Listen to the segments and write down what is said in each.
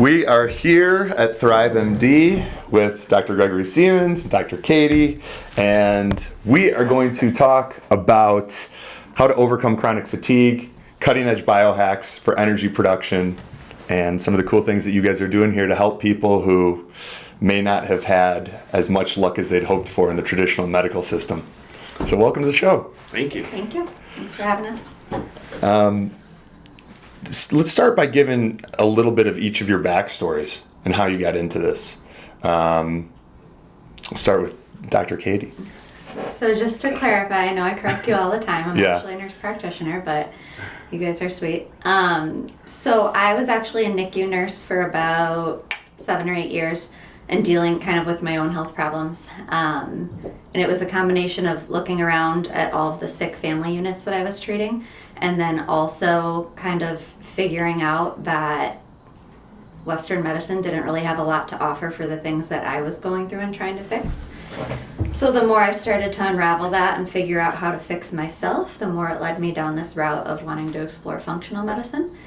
We are here at thriveMD with Dr. Gregory Seaman and Dr. Katie, and we are going to talk about how to overcome chronic fatigue, cutting-edge biohacks for energy production, and some of the cool things that you guys are doing here to help people who may not have had as much luck as they'd hoped for in the traditional medical system. So welcome to the show. Thank you. Thank you. Thanks for having us. Let's start by giving a little bit of each of your backstories and how you got into this. I'll start with Dr. Katie. So just to clarify, I know I correct you all the time. I'm actually a nurse practitioner, but you guys are sweet. So I was actually a NICU nurse for about 7 or 8 years and dealing kind of with my own health problems. And it was a combination of looking around at all of the sick family units that I was treating, and then also kind of figuring out that Western medicine didn't really have a lot to offer for the things that I was going through and trying to fix. So the more I started to unravel that and figure out how to fix myself, the more it led me down this route of wanting to explore functional medicine.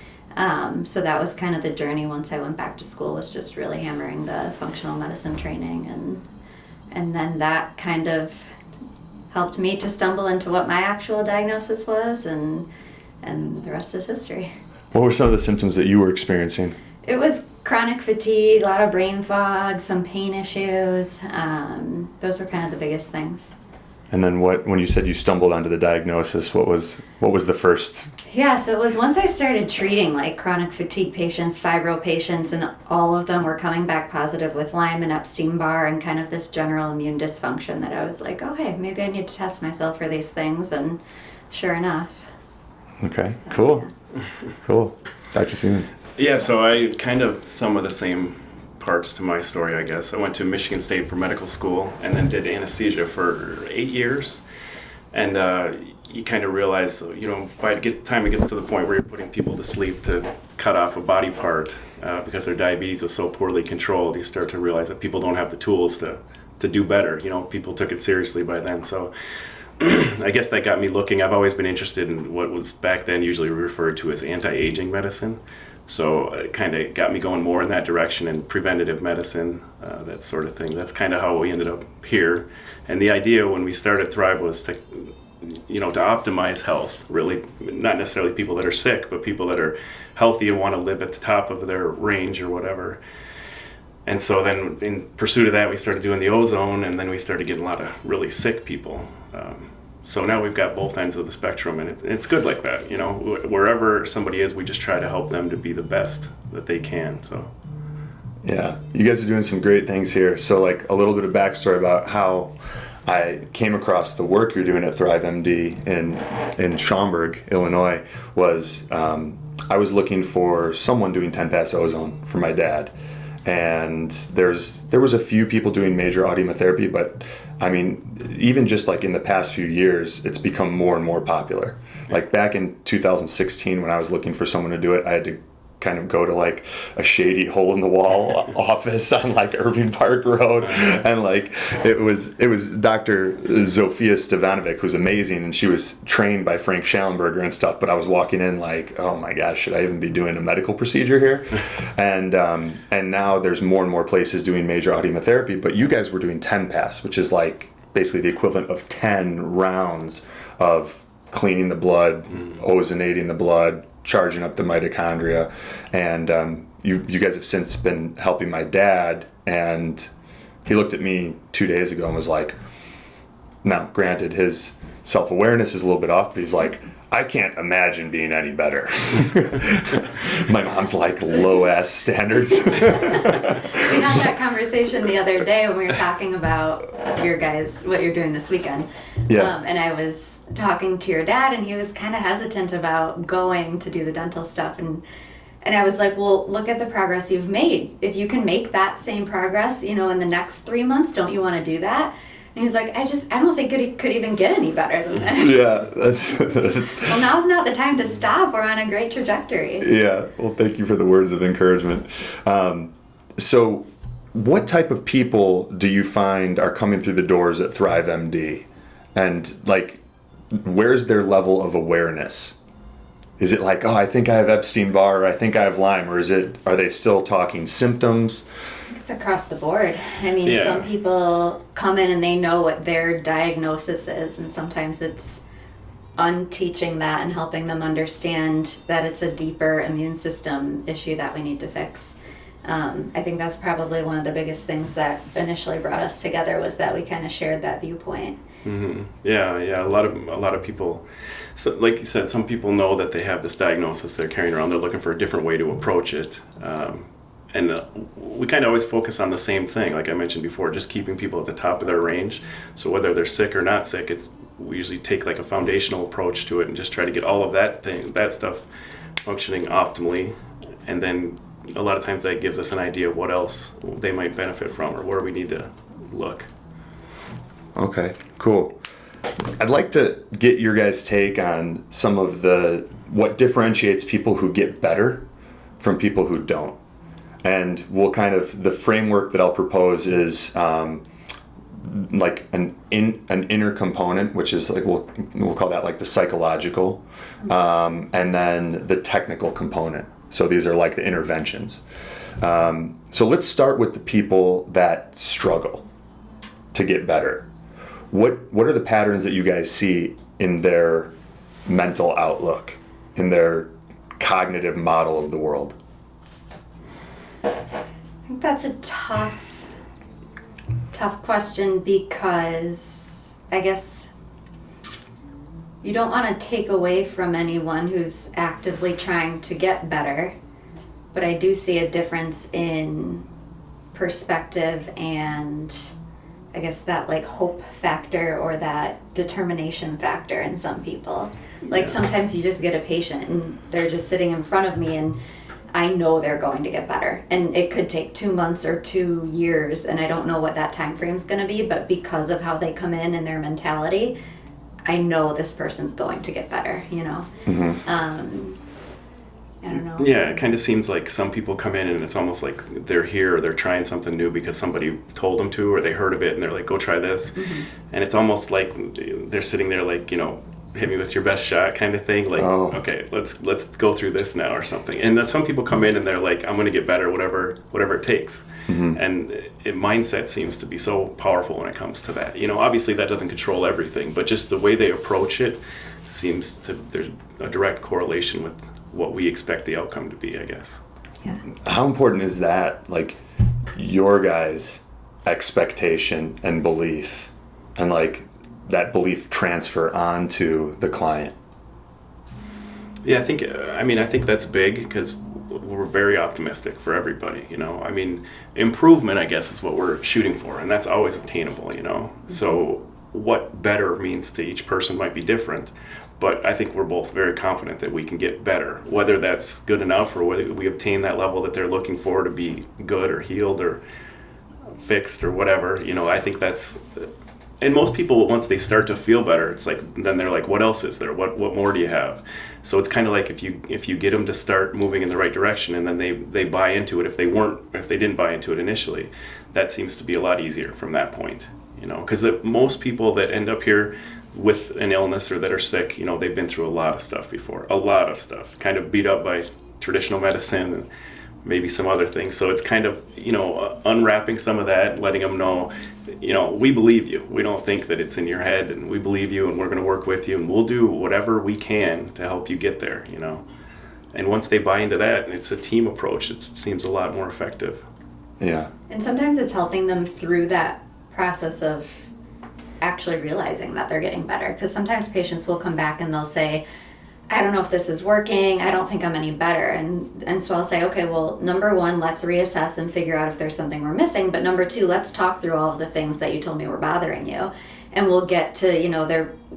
So that was kind of the journey once I went back to school, was just really hammering the functional medicine training, and then that kind of helped me to stumble into what my actual diagnosis was, and the rest is history. What were some of the symptoms that you were experiencing? It was chronic fatigue, a lot of brain fog, some pain issues. Those were kind of the biggest things. And then when you said you stumbled onto the diagnosis, what was the first? Yeah, so it was once I started treating like chronic fatigue patients, fibro patients, and all of them were coming back positive with Lyme and Epstein-Barr and kind of this general immune dysfunction, that I was like, oh, hey, maybe I need to test myself for these things, and sure enough. Okay, cool. Yeah. Cool. Dr. Seaman. Yeah, so I kind of some of the same parts to my story, I guess. I went to Michigan State for medical school and then did anesthesia for 8 years. And you kind of realize, by the time it gets to the point where you're putting people to sleep to cut off a body part because their diabetes was so poorly controlled, you start to realize that people don't have the tools to do better. People took it seriously by then. So I guess that got me looking. I've always been interested in what was back then usually referred to as anti-aging medicine. So it kind of got me going more in that direction, and preventative medicine, that sort of thing. That's kind of how we ended up here. And the idea when we started Thrive was to optimize health, really, not necessarily people that are sick, but people that are healthy and want to live at the top of their range or whatever. And so then in pursuit of that, we started doing the ozone, and then we started getting a lot of really sick people. So now we've got both ends of the spectrum, and it's good like that. Wherever somebody is, we just try to help them to be the best that they can. So, yeah, you guys are doing some great things here. So, like, a little bit of backstory about how I came across the work you're doing at thriveMD in Schaumburg, Illinois, was I was looking for someone doing 10-pass ozone for my dad. And there was a few people doing major autohemotherapy, but I mean, even just like in the past few years, it's become more and more popular. Like back in 2016, when I was looking for someone to do it, I had to kind of go to like a shady hole in the wall office on like Irving Park Road, and like it was Dr. Zofia Stevanovic, who's amazing, and she was trained by Frank Schallenberger and stuff, but I was walking in like, oh my gosh, should I even be doing a medical procedure here? And now there's more and more places doing major autohemotherapy, but you guys were doing 10-pass, which is like basically the equivalent of 10 rounds of cleaning the blood, ozonating the blood, charging up the mitochondria, and you guys have since been helping my dad, and he looked at me 2 days ago and was like, now granted his self-awareness is a little bit off, but he's like, I can't imagine being any better. My mom's like, low-ass standards. We had that conversation the other day when we were talking about what you're doing this weekend. Yeah. And I was talking to your dad, and he was kind of hesitant about going to do the dental stuff. And I was like, well, look at the progress you've made. If you can make that same progress, in the next 3 months, don't you want to do that? And he's like, I don't think it could even get any better than this. Yeah, that's Well, now's not the time to stop. We're on a great trajectory. Yeah, well, thank you for the words of encouragement. So what type of people do you find are coming through the doors at thriveMD? And, like, where's their level of awareness? Is it like, oh, I think I have Epstein-Barr, or I think I have Lyme, or are they still talking symptoms? It's across the board. I mean, Yeah. some people come in and they know what their diagnosis is, and sometimes it's unteaching that and helping them understand that it's a deeper immune system issue that we need to fix. I think that's probably one of the biggest things that initially brought us together, was that we kind of shared that viewpoint. Mm-hmm. Yeah. A lot of people, so like you said, some people know that they have this diagnosis they're carrying around. They're looking for a different way to approach it. And we kind of always focus on the same thing, like I mentioned before, just keeping people at the top of their range. So whether they're sick or not sick, we usually take like a foundational approach to it and just try to get all of that stuff functioning optimally. And then a lot of times that gives us an idea of what else they might benefit from or where we need to look. Okay, cool. I'd like to get your guys' take on some of what differentiates people who get better from people who don't. And the framework that I'll propose is like an inner component, which is like, we'll call that like the psychological, and then the technical component. So these are like the interventions. So let's start with the people that struggle to get better. What are the patterns that you guys see in their mental outlook, in their cognitive model of the world? I think that's a tough question, because I guess you don't want to take away from anyone who's actively trying to get better, but I do see a difference in perspective and I guess that like hope factor or that determination factor in some people. Like sometimes you just get a patient and they're just sitting in front of me and I know they're going to get better, and it could take 2 months or 2 years, and I don't know what that time frame is going to be, but because of how they come in and their mentality, I know this person's going to get better, you know? Mm-hmm. I don't know. Yeah, it kind of seems like some people come in and it's almost like they're here or they're trying something new because somebody told them to, or they heard of it and they're like, go try this. Mm-hmm. And it's almost like they're sitting there like, hit me with your best shot kind of thing. Like, okay, let's go through this now or something. And some people come in and they're like, I'm going to get better, whatever it takes. Mm-hmm. And mindset seems to be so powerful when it comes to that. Obviously that doesn't control everything, but just the way they approach it there's a direct correlation with what we expect the outcome to be, I guess. Yeah. How important is that, like, your guys' expectation and belief, and like that belief transfer onto the client? Yeah, I think that's big because we're very optimistic for everybody, improvement, I guess, is what we're shooting for, and that's always obtainable, Mm-hmm. So what better means to each person might be different, but I think we're both very confident that we can get better, whether that's good enough or whether we obtain that level that they're looking for to be good or healed or fixed or whatever. I think that's, and most people, once they start to feel better, it's like, then they're like, what else is there? What more do you have? So it's kind of like if you get them to start moving in the right direction, and then they buy into it. If they didn't buy into it initially, that seems to be a lot easier from that point. Because most people that end up here with an illness or that are sick, they've been through a lot of stuff before, kind of beat up by traditional medicine and maybe some other things. So it's kind of, unwrapping some of that, letting them know, we believe you. We don't think that it's in your head, and we believe you, and we're going to work with you, and we'll do whatever we can to help you get there, And once they buy into that, and it's a team approach, it seems a lot more effective. Yeah. And sometimes it's helping them through that process of actually realizing that they're getting better, because sometimes patients will come back and they'll say, I don't know if this is working, I don't think I'm any better, and so I'll say, okay, well, number one, let's reassess and figure out if there's something we're missing, but number two, let's talk through all of the things that you told me were bothering you, and we'll get to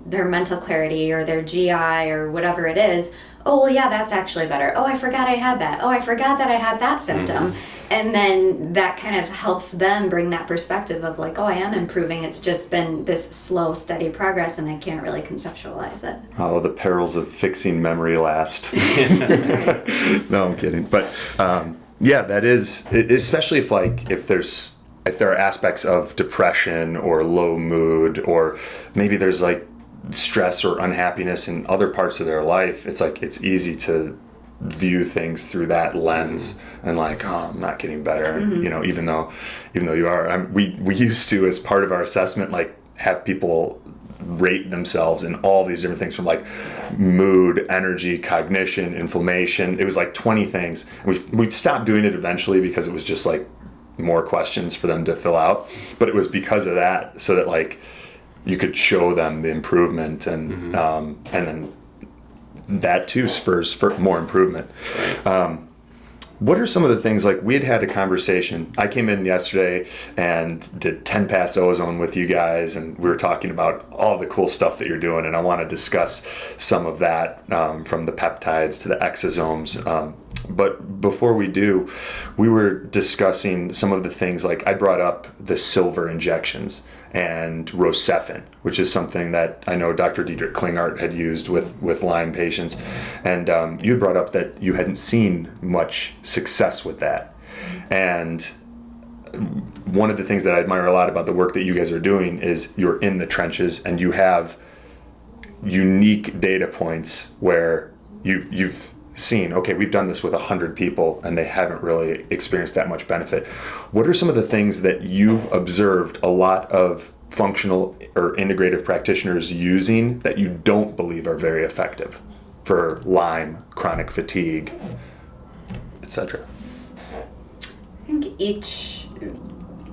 their mental clarity or their GI or whatever it is. Oh, well, yeah, that's actually better. Oh, I forgot I had that. Oh, I forgot that I had that symptom. Mm-hmm. And then that kind of helps them bring that perspective of like, oh, I am improving. It's just been this slow, steady progress, and I can't really conceptualize it. Oh, the perils of fixing memory last. No, I'm kidding. But yeah, that is, especially if there are aspects of depression or low mood, or maybe there's like stress or unhappiness in other parts of their life, it's like it's easy to view things through that lens and like, oh, I'm not getting better. You know, even though you are. We used to, as part of our assessment, like have people rate themselves in all these different things, from like mood, energy, cognition, inflammation. It was like 20 things. We stopped doing it eventually because it was just like more questions for them to fill out. But it was because of that, so that like you could show them the improvement, and then that too spurs for more improvement. What are some of the things, like we had a conversation, I came in yesterday and did 10 pass ozone with you guys, and we were talking about all the cool stuff that you're doing, and I want to discuss some of that, from the peptides to the exosomes. But before we do, we were discussing some of the things, like I brought up the silver injections and Rocephin, which is something that I know Dr. Diedrich Klingart had used with Lyme patients. And you brought up that you hadn't seen much success with that. And one of the things that I admire a lot about the work that you guys are doing is you're in the trenches and you have unique data points where you've seen, okay, we've done this with 100 people and they haven't really experienced that much benefit. What are some of the things that you've observed a lot of functional or integrative practitioners using that you don't believe are very effective for Lyme, chronic fatigue, etc.? I think each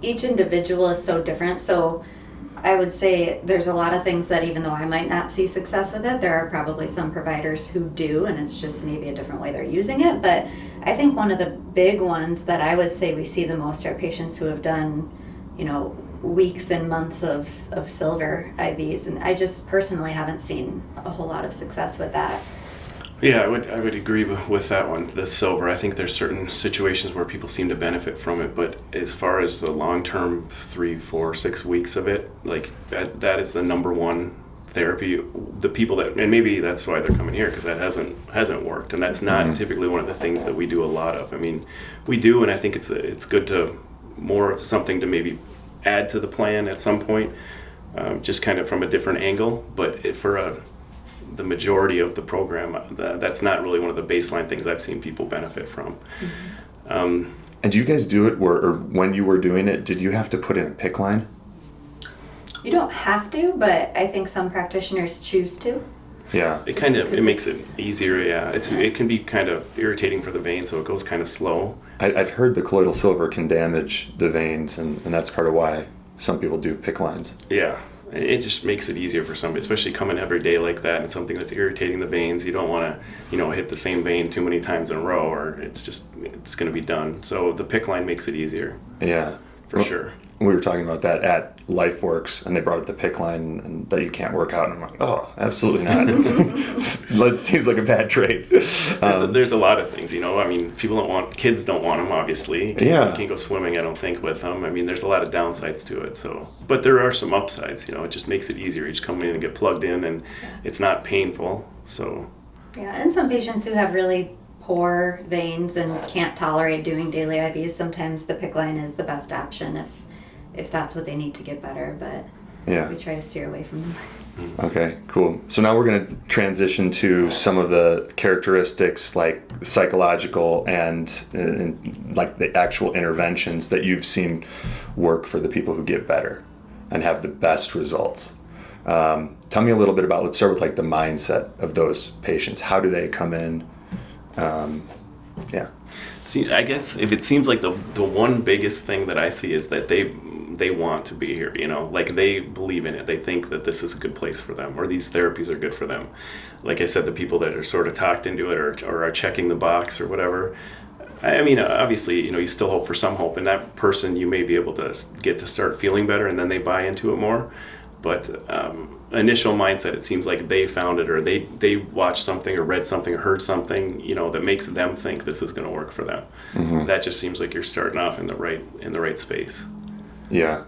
individual is so different. So I would say there's a lot of things that, even though I might not see success with it, there are probably some providers who do, and it's just maybe a different way they're using it. But I think one of the big ones that I would say we see the most are patients who have done, weeks and months of silver IVs, and I just personally haven't seen a whole lot of success with that. Yeah, I would agree with that one, the silver. I think there's certain situations where people seem to benefit from it, but as far as the long-term 3, 4, 6 weeks of it, like that is the number one therapy. The people that, and maybe that's why they're coming here, because that hasn't worked, and that's not typically one of the things that we do a lot of. I mean, we do, and I think it's good to more of something to maybe add to the plan at some point, just kind of from a different angle. But for the majority of the program, that's not really one of the baseline things I've seen people benefit from. And do you guys do it, or when you were doing it, did you have to put in a PICC line? You don't have to, but I think some practitioners choose to. Yeah. It makes it easier, yeah. It can be kind of irritating for the vein, so it goes kind of slow. I'd heard the colloidal silver can damage the veins, and that's part of why some people do PICC lines. Yeah. It just makes it easier for somebody, especially coming every day like that, and something that's irritating the veins. You don't want to, hit the same vein too many times in a row, or it's going to be done. So the PICC line makes it easier. Yeah. For sure. We were talking about that at LifeWorks, and they brought up the PICC line and that you can't work out, and I'm like, oh, absolutely not. It seems like a bad trade. There's a lot of things, I mean, kids don't want them, obviously. You can't go swimming, I don't think, with them. I mean, there's a lot of downsides to it. But there are some upsides, it just makes it easier. You just come in and get plugged in, and it's not painful. So. Yeah, and some patients who have really poor veins and can't tolerate doing daily IVs, sometimes the PICC line is the best option if that's what they need to get better, but we try to steer away from them. Okay, cool. So now we're going to transition to some of the characteristics, like psychological and like the actual interventions that you've seen work for the people who get better and have the best results. Tell me a little bit about, let's start with like the mindset of those patients. How do they come in? See, I guess if it seems like the one biggest thing that I see is that they want to be here, like they believe in it. They think that this is a good place for them, or these therapies are good for them. Like I said, the people that are sort of talked into it or are checking the box or whatever. I mean, obviously, you still hope for some hope, and that person you may be able to get to start feeling better, and then they buy into it more. But initial mindset, it seems like they found it, or they watched something or read something or heard something, that makes them think this is going to work for them. Mm-hmm. That just seems like you're starting off in the right space. Yeah.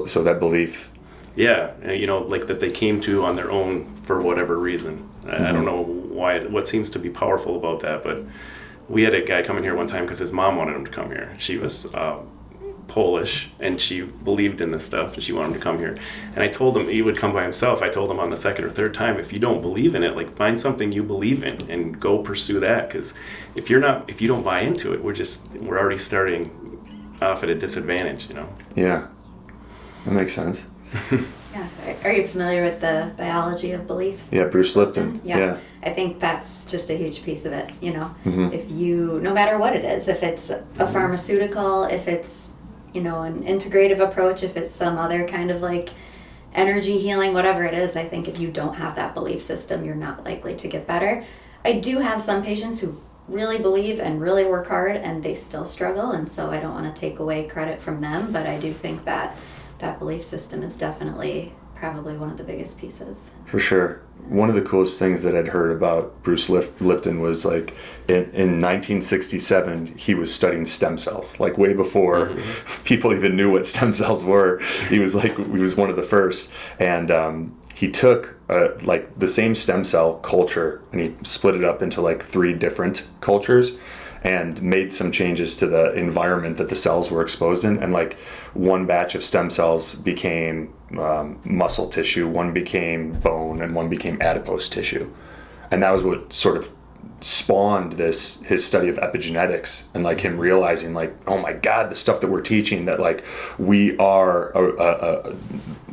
So that belief. Yeah, like that they came to on their own for whatever reason. Mm-hmm. I don't know what seems to be powerful about that, but we had a guy come in here one time because his mom wanted him to come here. She was Polish, and she believed in this stuff, and she wanted him to come here. And I told him he would come by himself. I told him on the second or third time, if you don't believe in it, like, find something you believe in and go pursue that. Because if you don't buy into it, we're already starting off at a disadvantage, you know. Yeah, that makes sense. Yeah. Are you familiar with the biology of belief? Yeah, Bruce Lipton. Yeah. I think that's just a huge piece of it, you know. Mm-hmm. If you, no matter what it is, if it's a pharmaceutical, if it's, you know, an integrative approach, if it's some other kind of like energy healing, whatever it is, I think if you don't have that belief system, you're not likely to get better. I do have some patients who really believe and really work hard and they still struggle, and so I don't want to take away credit from them, but I do think that that belief system is definitely probably one of the biggest pieces. For sure. One of the coolest things that I'd heard about Bruce Lipton was like in 1967, he was studying stem cells, like way before people even knew what stem cells were. He was one of the first. And he took like the same stem cell culture and he split it up into like 3 different cultures and made some changes to the environment that the cells were exposed in. And like one batch of stem cells became muscle tissue, one became bone, and one became adipose tissue. And that was what sort of spawned his study of epigenetics and like him realizing like, oh my God, the stuff that we're teaching that like we are,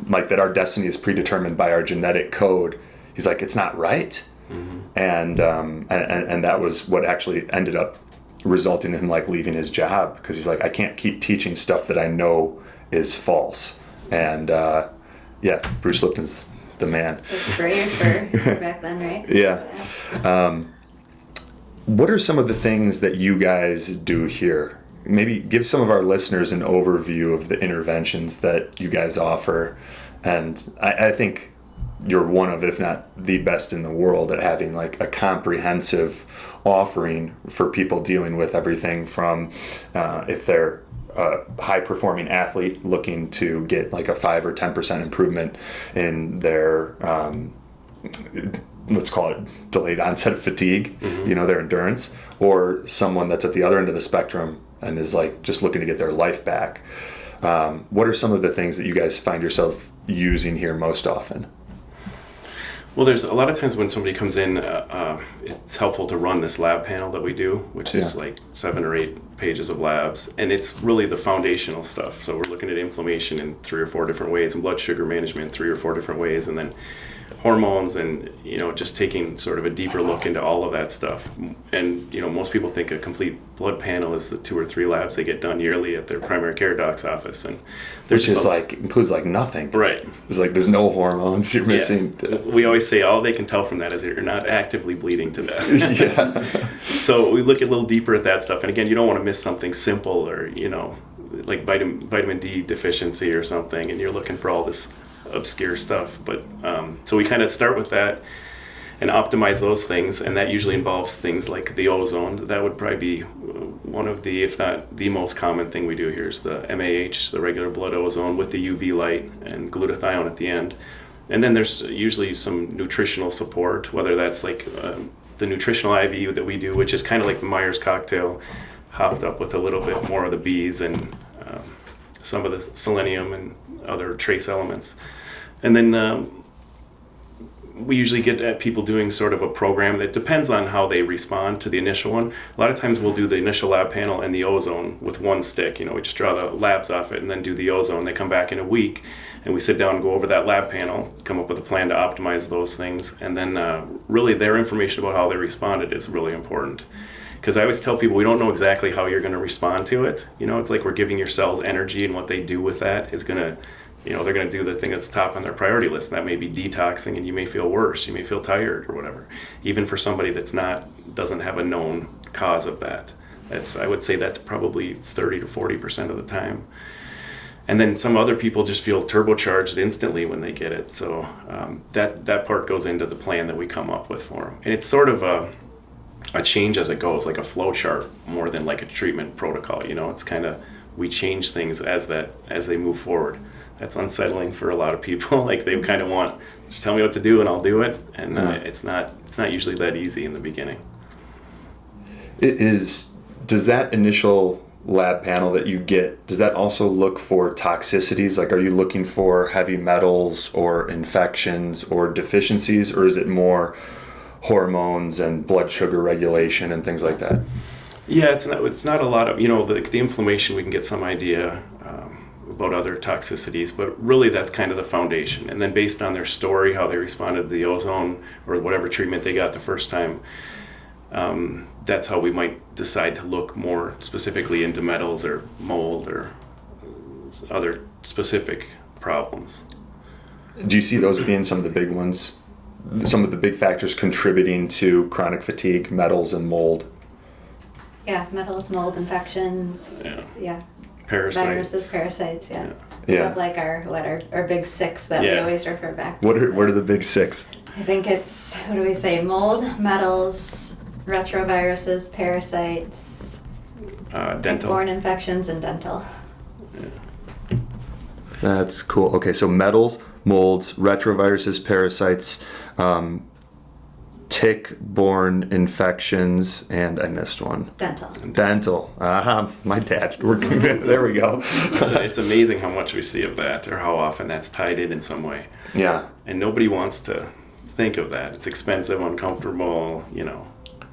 like that our destiny is predetermined by our genetic code. He's like, it's not right. Mm-hmm. And that was what actually ended up resulting in him like leaving his job, because he's like, I can't keep teaching stuff that I know is false. And yeah, Bruce Lipton's the man. It's brave for back then, right? Yeah. What are some of the things that you guys do here? Maybe give some of our listeners an overview of the interventions that you guys offer. And I think you're one of, if not the best in the world at having like a comprehensive offering for people dealing with everything from if they're a high performing athlete looking to get like a 5 or 10% improvement in their let's call it delayed onset of fatigue, you know, their endurance, or someone that's at the other end of the spectrum and is like just looking to get their life back. What are some of the things that you guys find yourself using here most often? Well, there's a lot of times when somebody comes in, it's helpful to run this lab panel that we do, which is like 7 or 8 pages of labs. And it's really the foundational stuff. So we're looking at inflammation in 3 or 4 different ways, and blood sugar management in 3 or 4 different ways, and then hormones, and, you know, just taking sort of a deeper look into all of that stuff. And, you know, most people think a complete blood panel is the 2 or 3 labs they get done yearly at their primary care doc's office. And which is like, includes like nothing. Right. It's like, there's no hormones, you're missing. Yeah. We always say all they can tell from that is that you're not actively bleeding to death. Yeah. So we look a little deeper at that stuff. And again, you don't want to miss something simple, or, you know, like vitamin D deficiency or something, and you're looking for all this obscure stuff. But so we kind of start with that and optimize those things, and that usually involves things like the ozone. That would probably be one of the, if not the most common thing we do here, is the MAH, the regular blood ozone with the UV light and glutathione at the end. And then there's usually some nutritional support, whether that's like the nutritional IV that we do, which is kind of like the Myers cocktail, hopped up with a little bit more of the B's and some of the selenium and other trace elements. And then we usually get at people doing sort of a program that depends on how they respond to the initial one. A lot of times we'll do the initial lab panel and the ozone with one stick. You know, we just draw the labs off it and then do the ozone. They come back in a week and we sit down and go over that lab panel, come up with a plan to optimize those things. And then really their information about how they responded is really important. Because I always tell people, we don't know exactly how you're going to respond to it. You know, it's like we're giving your cells energy, and what they do with that is going to, you know, they're going to do the thing that's top on their priority list. And that may be detoxing, and you may feel worse, you may feel tired or whatever. Even for somebody that's doesn't have a known cause of that. I would say that's probably 30 to 40% of the time. And then some other people just feel turbocharged instantly when they get it. So that part goes into the plan that we come up with for them. And it's sort of a change as it goes, like a flow chart more than like a treatment protocol. You know, it's kind of, we change things as they move forward. That's unsettling for a lot of people. Like they kind of want, just tell me what to do and I'll do it. And it's not usually that easy in the beginning. Does that initial lab panel that you get, does that also look for toxicities? Like, are you looking for heavy metals or infections or deficiencies, or is it more hormones and blood sugar regulation and things like that? Yeah, it's not a lot of, the inflammation, we can get some idea about other toxicities, but really that's kind of the foundation. And then based on their story, how they responded to the ozone or whatever treatment they got the first time, that's how we might decide to look more specifically into metals or mold or other specific problems. Do you see those being some of the big ones? Some of the big factors contributing to chronic fatigue, metals and mold? Yeah, metals, mold, infections. Yeah. Parasites. Viruses, parasites, yeah. Yeah. We have like our big six that we always refer back to. What are the big six? I think it's, what do we say, mold, metals, retroviruses, parasites, Dental. tick-borne infections, and dental. That's cool. Okay, so metals, molds, retroviruses, parasites, tick-borne infections, and I missed one. Dental. My dad. There we go. It's amazing how much we see of that, or how often that's tied in some way. Yeah. And nobody wants to think of that. It's expensive, uncomfortable,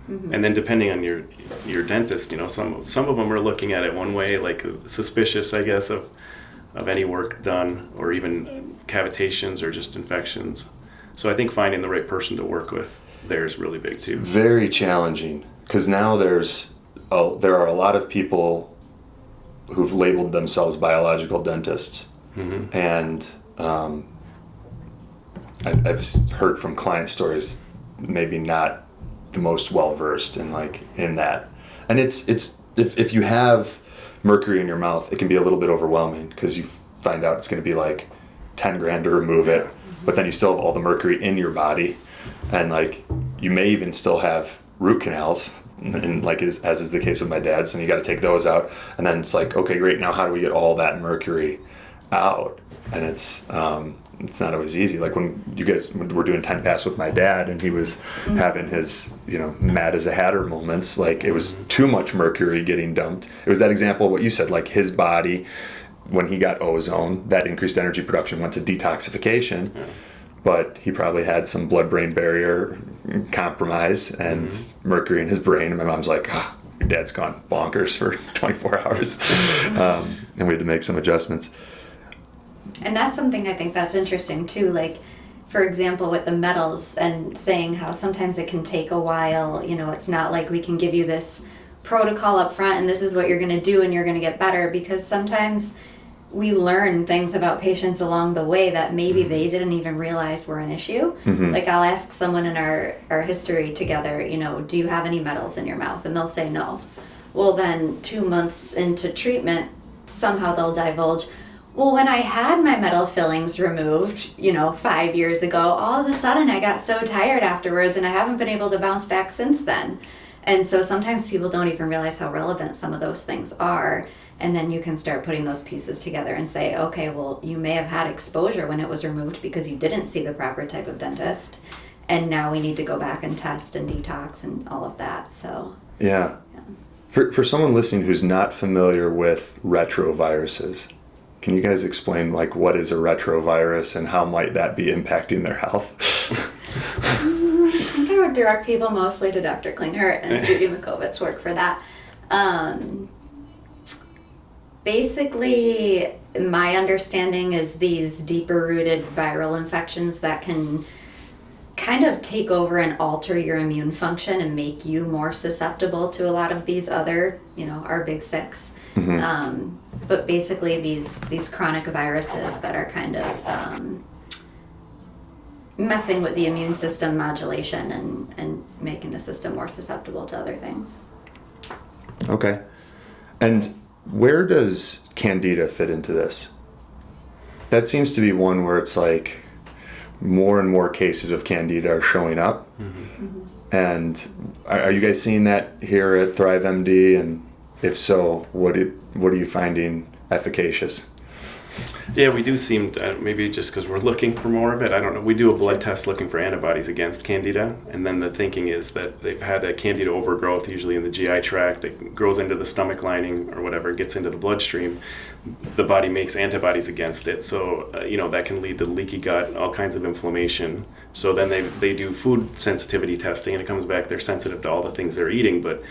Mm-hmm. And then depending on your dentist, some of them are looking at it one way, like suspicious, I guess, of any work done, or even cavitations or just infections. So I think finding the right person to work with there is really big too. Very challenging, because now there are a lot of people who've labeled themselves biological dentists, Mm-hmm. and I've heard from client stories, maybe not the most well versed in that, and it's if you have mercury in your mouth, it can be a little bit overwhelming, because you find out it's going to be like 10 grand to remove it, but then you still have all the mercury in your body, and you may even still have root canals, and as is the case with my dad, so you got to take those out, and then it's like, okay, great, now how do we get all that mercury out? And it's not always easy. Like when you guys were doing 10 pass with my dad, and he was having his mad as a hatter moments, it was too much mercury getting dumped. It was that example of what you said, his body, when he got ozone, that increased energy production went to detoxification, but he probably had some blood-brain barrier compromise and mercury in his brain, and my mom's like, your dad's gone bonkers for 24 hours. And we had to make some adjustments. And that's something I think that's interesting too, for example, with the metals, and saying how sometimes it can take a while, it's not like we can give you this protocol up front and this is what you're going to do and you're going to get better, because sometimes we learn things about patients along the way that maybe they didn't even realize were an issue. Mm-hmm. I'll ask someone in our history together, do you have any metals in your mouth? And they'll say no. Well, then 2 months into treatment, somehow they'll divulge, well, when I had my metal fillings removed, 5 years ago, all of a sudden I got so tired afterwards and I haven't been able to bounce back since then. And so sometimes people don't even realize how relevant some of those things are. And then you can start putting those pieces together and say, okay, well, you may have had exposure when it was removed because you didn't see the proper type of dentist. And now we need to go back and test and detox and all of that. So yeah. For someone listening who's not familiar with retroviruses, can you guys explain what is a retrovirus and how might that be impacting their health? I think I would direct people mostly to Dr. Klinghardt and Judy Makovitz's work for that. Basically, my understanding is these deeper rooted viral infections that can kind of take over and alter your immune function and make you more susceptible to a lot of these other, our big six. Mm-hmm. But basically these chronic viruses that are kind of messing with the immune system modulation and making the system more susceptible to other things. Okay. And where does Candida fit into this? That seems to be one where it's more and more cases of Candida are showing up. Mm-hmm. Mm-hmm. And are you guys seeing that here at thriveMD? And if so, what are you finding efficacious? Yeah, we do seem to, maybe just because we're looking for more of it. I don't know. We do a blood test looking for antibodies against Candida, and then the thinking is that they've had a Candida overgrowth, usually in the GI tract, that grows into the stomach lining or whatever, gets into the bloodstream. The body makes antibodies against it, so that can lead to leaky gut, all kinds of inflammation. So then they do food sensitivity testing, and it comes back they're sensitive to all the things they're eating, but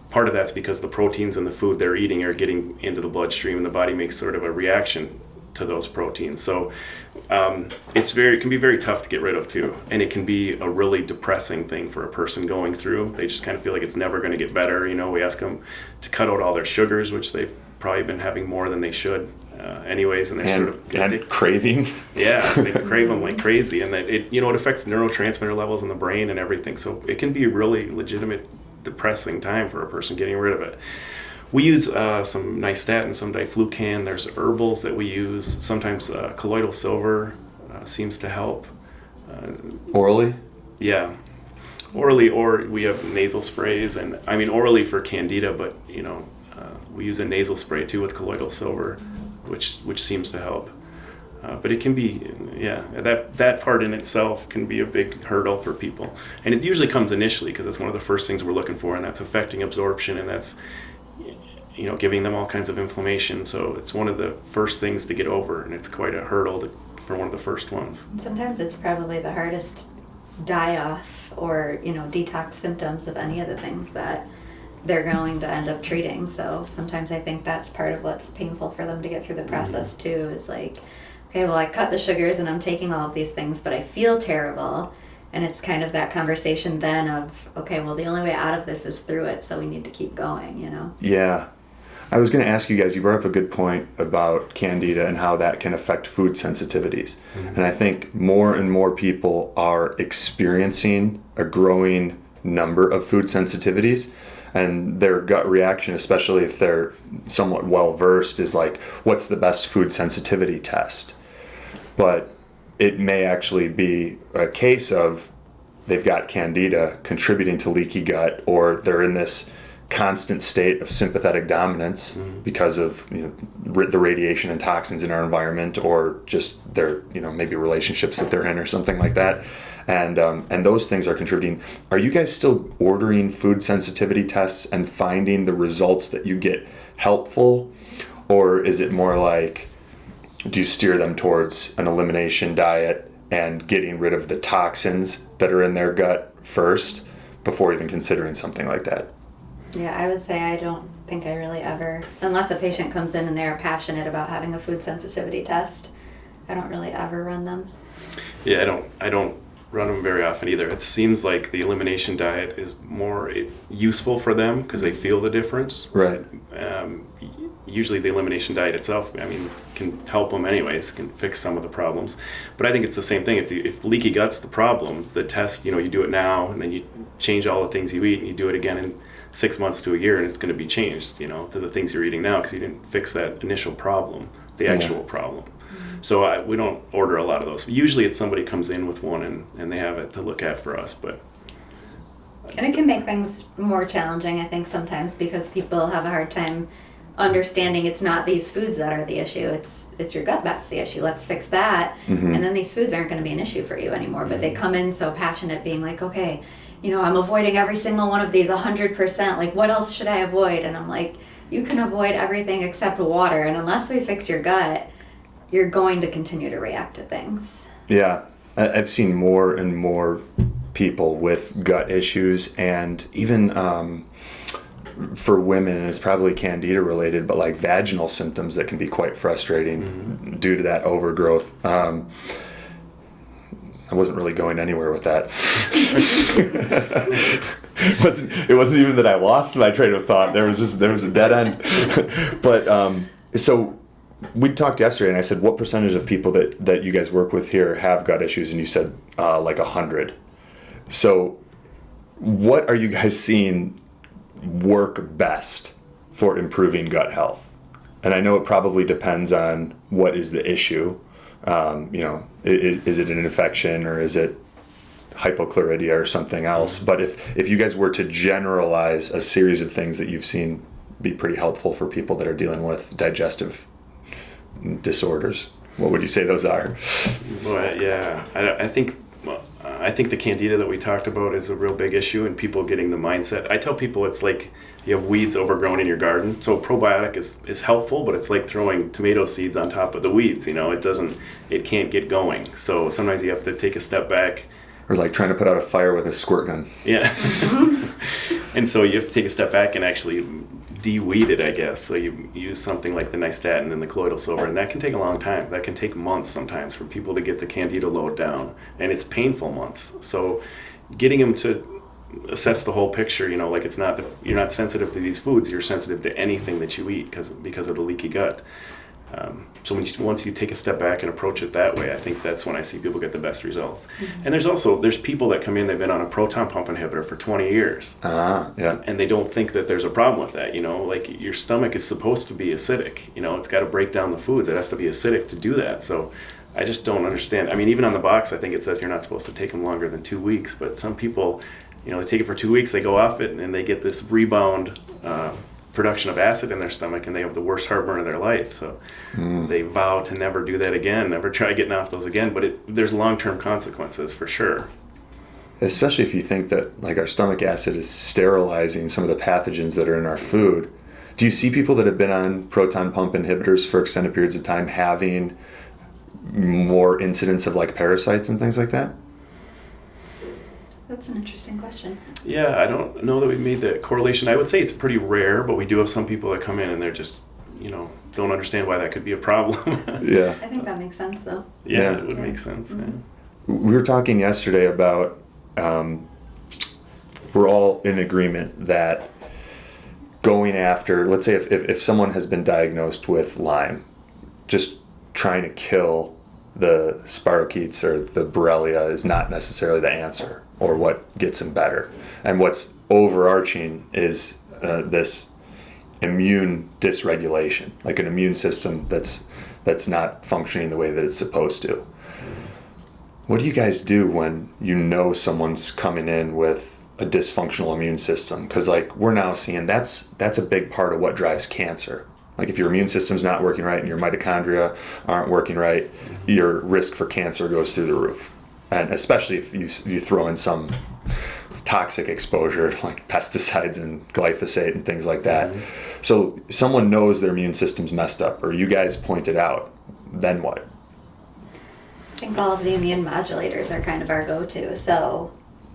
part of that's because the proteins in the food they're eating are getting into the bloodstream, and the body makes sort of a reaction to those proteins. So it can be very tough to get rid of too, and it can be a really depressing thing for a person going through. They just kind of feel like it's never going to get better. We ask them to cut out all their sugars, which they've probably been having more than they should anyways, and they're craving. Yeah, they crave them like crazy, and it affects neurotransmitter levels in the brain and everything. So it can be a really legitimate depressing time for a person getting rid of it. We use some nystatin, some diflucan. There's herbals that we use. Sometimes colloidal silver seems to help. Orally? Yeah. Orally, or we have nasal sprays, and orally for Candida, but we use a nasal spray too with colloidal silver, which seems to help. But it can be, that part in itself can be a big hurdle for people. And it usually comes initially because it's one of the first things we're looking for, and that's affecting absorption, and that's, giving them all kinds of inflammation. So it's one of the first things to get over, and it's quite a hurdle for one of the first ones. Sometimes it's probably the hardest die-off or, detox symptoms of any of the things that they're going to end up treating. So sometimes I think that's part of what's painful for them to get through the process too, is like, okay, well, I cut the sugars and I'm taking all of these things, but I feel terrible. And it's kind of that conversation then of, okay, well, the only way out of this is through it, so we need to keep going, Yeah. I was going to ask you guys, you brought up a good point about Candida and how that can affect food sensitivities. Mm-hmm. And I think more and more people are experiencing a growing number of food sensitivities. And their gut reaction, especially if they're somewhat well-versed, is like, what's the best food sensitivity test? But it may actually be a case of they've got Candida contributing to leaky gut, or they're in this constant state of sympathetic dominance because of the radiation and toxins in our environment, or just their maybe relationships that they're in or something like that. And those things are contributing. Are you guys still ordering food sensitivity tests and finding the results that you get helpful? Or is it more like, do you steer them towards an elimination diet and getting rid of the toxins that are in their gut first before even considering something like that? Yeah, I would say I don't think I really ever, unless a patient comes in and they're passionate about having a food sensitivity test, I don't really ever run them. Yeah, I don't run them very often either. It seems like the elimination diet is more useful for them because they feel the difference. Right. Usually the elimination diet itself, can help them anyways, can fix some of the problems. But I think it's the same thing. If leaky gut's the problem, the test, you do it now, and then you change all the things you eat, and you do it again in 6 months to a year, and it's going to be changed, to the things you're eating now because you didn't fix that initial problem, the actual problem. So we don't order a lot of those. Usually it's somebody comes in with one and they have it to look at for us. But and it can make things more challenging, I think, sometimes because people have a hard time understanding it's not these foods that are the issue. It's your gut that's the issue. Let's fix that. Mm-hmm. And then these foods aren't going to be an issue for you anymore. But they come in so passionate, being like, okay, I'm avoiding every single one of these 100%. Like, what else should I avoid? And I'm like, you can avoid everything except water. And unless we fix your gut, you're going to continue to react to things. Yeah. I've seen more and more people with gut issues, and even for women, and it's probably Candida related, but like vaginal symptoms that can be quite frustrating due to that overgrowth. I wasn't really going anywhere with that. It wasn't even that I lost my train of thought. There was a dead end. But so we talked yesterday, and I said, what percentage of people that you guys work with here have gut issues? And you said like 100. So what are you guys seeing work best for improving gut health? And I know it probably depends on what is the issue. Is it an infection, or is it hypochloridia or something else? But if you guys were to generalize a series of things that you've seen be pretty helpful for people that are dealing with digestive disorders. What would you say those are? Well, yeah, I think the Candida that we talked about is a real big issue, and people getting the mindset. I tell people it's like you have weeds overgrown in your garden. So probiotic is helpful, but it's like throwing tomato seeds on top of the weeds. It can't get going. So sometimes you have to take a step back. Or like trying to put out a fire with a squirt gun. Yeah. And so you have to take a step back and actually de-weed it, I guess. So you use something like the nystatin and the colloidal silver, and that can take a long time. That can take months sometimes for people to get the Candida load down, and it's painful months. So getting them to assess the whole picture, like it's not you're not sensitive to these foods, you're sensitive to anything that you eat because of the leaky gut. So once you take a step back and approach it that way, I think that's when I see people get the best results. Mm-hmm. And there's people that come in, they've been on a proton pump inhibitor for 20 years. Yeah. And they don't think that there's a problem with that. Like your stomach is supposed to be acidic. It's got to break down the foods. It has to be acidic to do that. So I just don't understand. I mean, even on the box, I think it says you're not supposed to take them longer than 2 weeks. But some people, they take it for 2 weeks, they go off it, and they get this rebound production of acid in their stomach, and they have the worst heartburn of their life. So they vow to never do that again, never try getting off those again. But there's long-term consequences for sure. Especially if you think that like our stomach acid is sterilizing some of the pathogens that are in our food. Do you see people that have been on proton pump inhibitors for extended periods of time having more incidents of like parasites and things like that? That's an interesting question. Yeah, I don't know that we made the correlation. I would say it's pretty rare, but we do have some people that come in and they're just, don't understand why that could be a problem. Yeah. I think that makes sense, though. Yeah, it would make sense. Mm-hmm. Yeah. We were talking yesterday about, we're all in agreement that going after, let's say if someone has been diagnosed with Lyme, just trying to kill the spirochetes or the Borrelia is not necessarily the answer or what gets them better. And what's overarching is this immune dysregulation, like an immune system that's not functioning the way that it's supposed to. What do you guys do when someone's coming in with a dysfunctional immune system? Because like we're now seeing that's a big part of what drives cancer. Like if your immune system's not working right and your mitochondria aren't working right, your risk for cancer goes through the roof. And especially if you throw in some toxic exposure like pesticides and glyphosate and things like that. Mm-hmm. So someone knows their immune system's messed up, or you guys point it out, then what? I think all of the immune modulators are kind of our go-to. So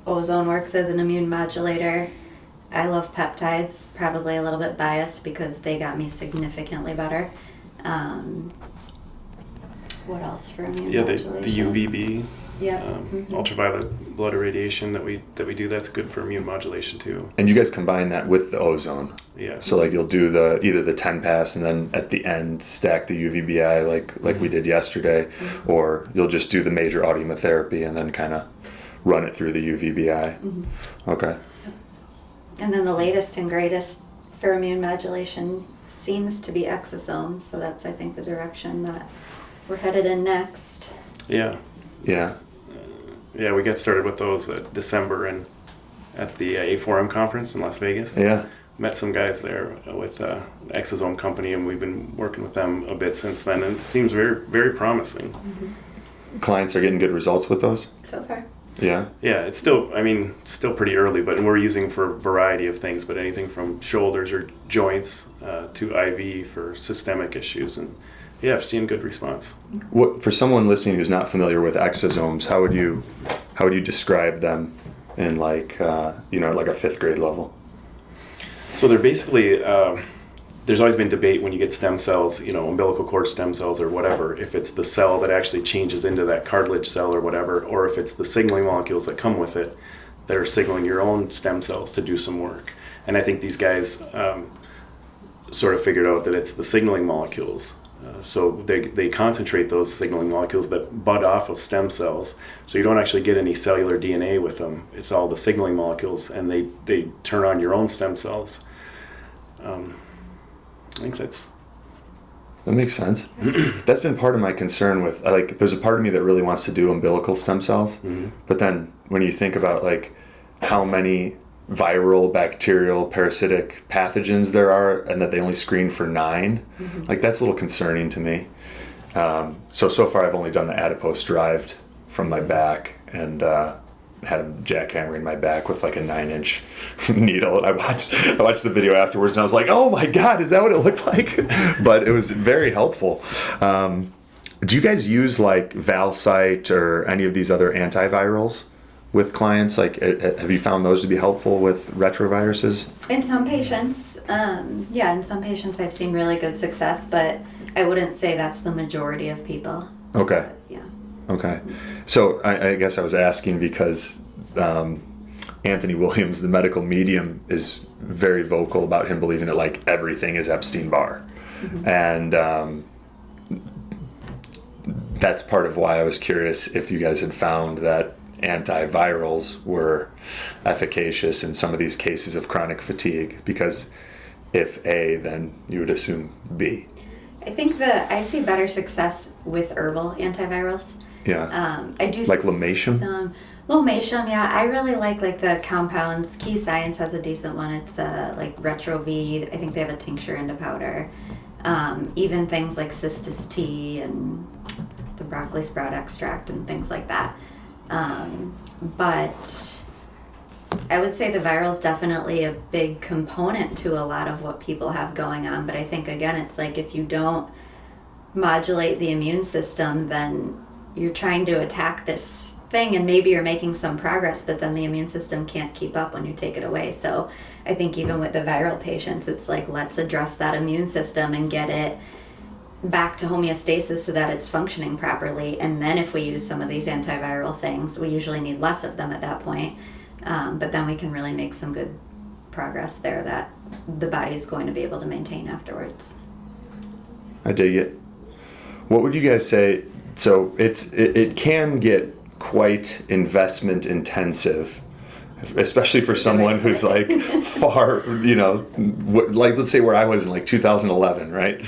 ozone works as an immune modulator. I love peptides, probably a little bit biased because they got me significantly better. What else for immune modulation? The UVB, mm-hmm. ultraviolet blood irradiation that we do, that's good for immune modulation too. And you guys combine that with the ozone. Yeah. So like you'll do either the 10 pass and then at the end stack the UVBI like we did yesterday, mm-hmm. or you'll just do the major autohemotherapy and then kind of run it through the UVBI. Mm-hmm. Okay. And then the latest and greatest for immune modulation seems to be exosomes. So that's, I think, the direction that we're headed in next. Yeah. Yeah. We got started with those December and at the A4M conference in Las Vegas. Yeah. Met some guys there with Exosome company, and we've been working with them a bit since then, and it seems very, very promising. Mm-hmm. Clients are getting good results with those? So far. Yeah. Yeah, it's still pretty early, but we're using for a variety of things, but anything from shoulders or joints to IV for systemic issues, and yeah, I've seen good response. What for someone listening who's not familiar with exosomes, how would you describe them in like like a 5th grade level? So they're basically there's always been debate when you get stem cells, umbilical cord stem cells or whatever, if it's the cell that actually changes into that cartilage cell or whatever, or if it's the signaling molecules that come with it that are signaling your own stem cells to do some work. And I think these guys sort of figured out that it's the signaling molecules. So they concentrate those signaling molecules that bud off of stem cells, so you don't actually get any cellular DNA with them. It's all the signaling molecules, and they turn on your own stem cells. I think that makes sense. That's been part of my concern with, like, there's a part of me that really wants to do umbilical stem cells, mm-hmm. but then when you think about like how many viral, bacterial, parasitic pathogens there are, and that they only screen for 9. Like, that's a little concerning to me. So far I've only done the adipose-derived from my back, and had a jackhammering my back with like a 9-inch needle. And I watched the video afterwards, and I was like, oh my God, is that what it looked like? But it was very helpful. Do you guys use like Valcyte or any of these other antivirals with clients? Like, have you found those to be helpful with retroviruses? In some patients, in some patients I've seen really good success, but I wouldn't say that's the majority of people. Okay. But, yeah. Okay. So I guess I was asking because Anthony Williams, the medical medium, is very vocal about him believing that like everything is Epstein-Barr. And that's part of why I was curious if you guys had found that antivirals were efficacious in some of these cases of chronic fatigue, because if A, then you would assume B. I think I see better success with herbal antivirals. Yeah. I do like Lomatium? Lomatium, yeah. I really like the compounds. Key Science has a decent one. It's like Retro-V. I think they have a tincture and a powder. Even things like Cistus tea and the broccoli sprout extract and things like that. But I would say the viral is definitely a big component to a lot of what people have going on. But I think, again, it's like if you don't modulate the immune system, then you're trying to attack this thing, and maybe you're making some progress, but then the immune system can't keep up when you take it away. So I think even with the viral patients, it's like, let's address that immune system and get it back to homeostasis so that it's functioning properly. And then if we use some of these antiviral things, we usually need less of them at that point. But then we can really make some good progress there that the body is going to be able to maintain afterwards. I dig it. What would you guys say? So it can get quite investment intensive, especially for someone who's like far, like let's say where I was in like 2011, right?